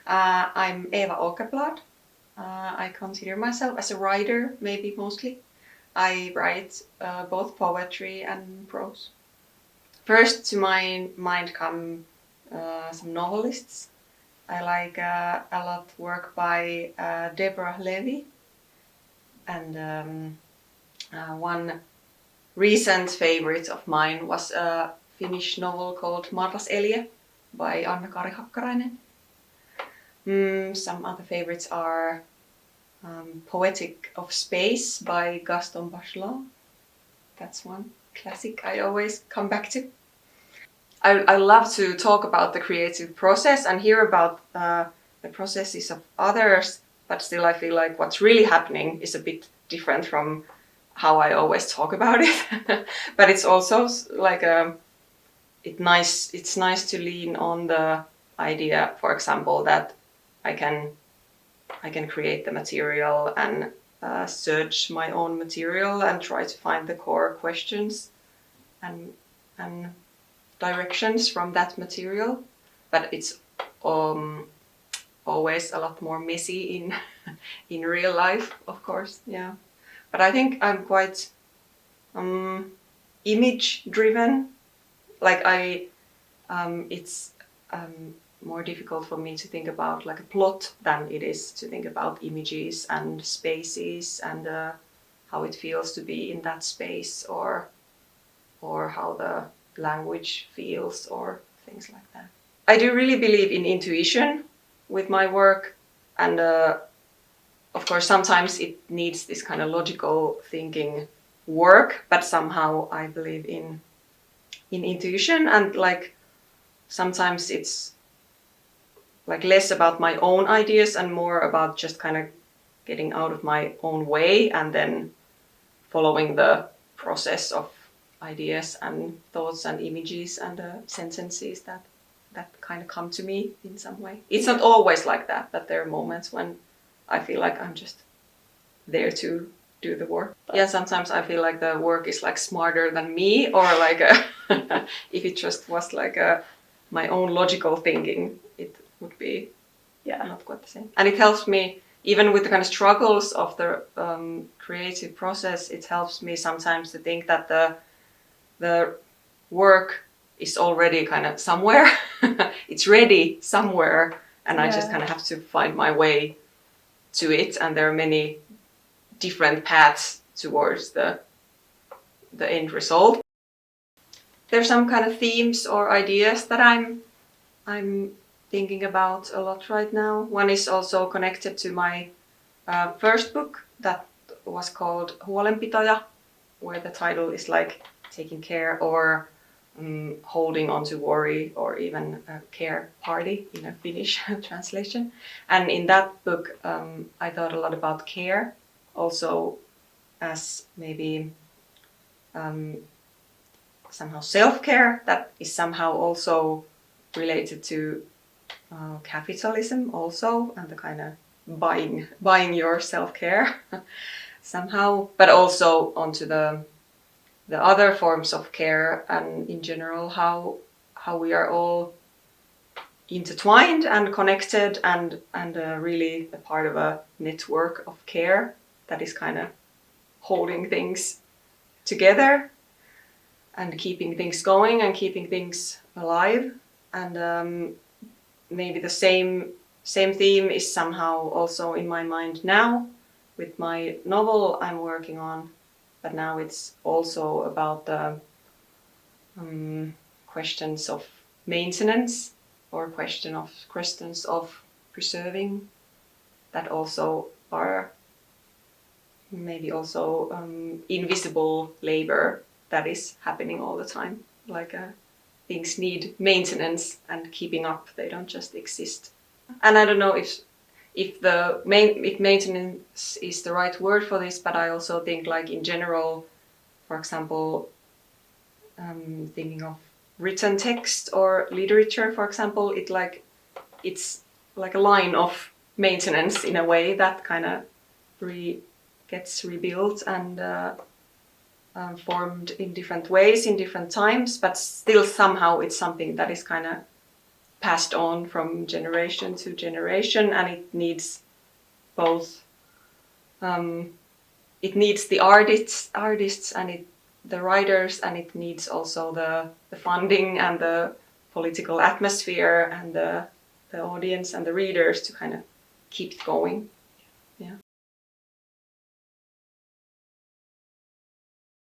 I'm Eeva Åkerblad. I consider myself as a writer, maybe mostly. I write both poetry and prose. First to my mind come some novelists. I like a lot work by Deborah Levy, and one recent favorite of mine was a Finnish novel called Marraselie by Anna-Kari Hakkarainen. Some other favorites are Poetic of Space by Gaston Bachelard. That's one classic I always come back to. I love to talk about the creative process and hear about the processes of others, but still I feel like what's really happening is a bit different from how I always talk about it. But it's also like it's nice to lean on the idea, for example, that I can create the material and search my own material and try to find the core questions and directions from that material. But it's always a lot more messy in real life, of course. Yeah, but I think I'm quite image driven. Like it's more difficult for me to think about like a plot than it is to think about images and spaces and how it feels to be in that space, or how the language feels, or things like that. I do really believe in intuition with my work, and of course sometimes it needs this kind of logical thinking work, but somehow I believe in intuition, and like sometimes it's like less about my own ideas and more about just kind of getting out of my own way and then following the process of ideas and thoughts and images and sentences that kind of come to me in some way. It's not always like that, but there are moments when I feel like I'm just there to do the work. Yeah, sometimes I feel like the work is like smarter than me, or like if it just was like my own logical thinking, it would be not quite the same. And it helps me, even with the kind of struggles of the creative process, it helps me sometimes to think that the work is already kind of somewhere. It's ready somewhere, and I just kind of have to find my way to it, and there are many different paths towards the end result. There's some kind of themes or ideas that I'm thinking about a lot right now. One is also connected to my first book that was called Huolenpitoja, where the title is like taking care or holding on to worry, or even a care party in a Finnish translation. And in that book I thought a lot about care, also as maybe somehow self-care that is somehow also related to capitalism also, and the kind of buying your self-care somehow, but also onto the other forms of care, and in general how we are all intertwined and connected and really a part of a network of care that is kind of holding things together and keeping things going and keeping things alive. And maybe the same theme is somehow also in my mind now with my novel I'm working on, but now it's also about the questions of maintenance, or questions of preserving, that also are maybe also invisible labor that is happening all the time. Like things need maintenance and keeping up, they don't just exist. And I don't know if maintenance is the right word for this, but I also think like in general, for example, thinking of written text or literature, for example, it's like a line of maintenance in a way that kind of gets rebuilt and formed in different ways in different times, but still somehow it's something that is kind of passed on from generation to generation, and it needs both. It needs the artists and the writers, and it needs also the funding and the political atmosphere and the audience and the readers to kind of keep it going.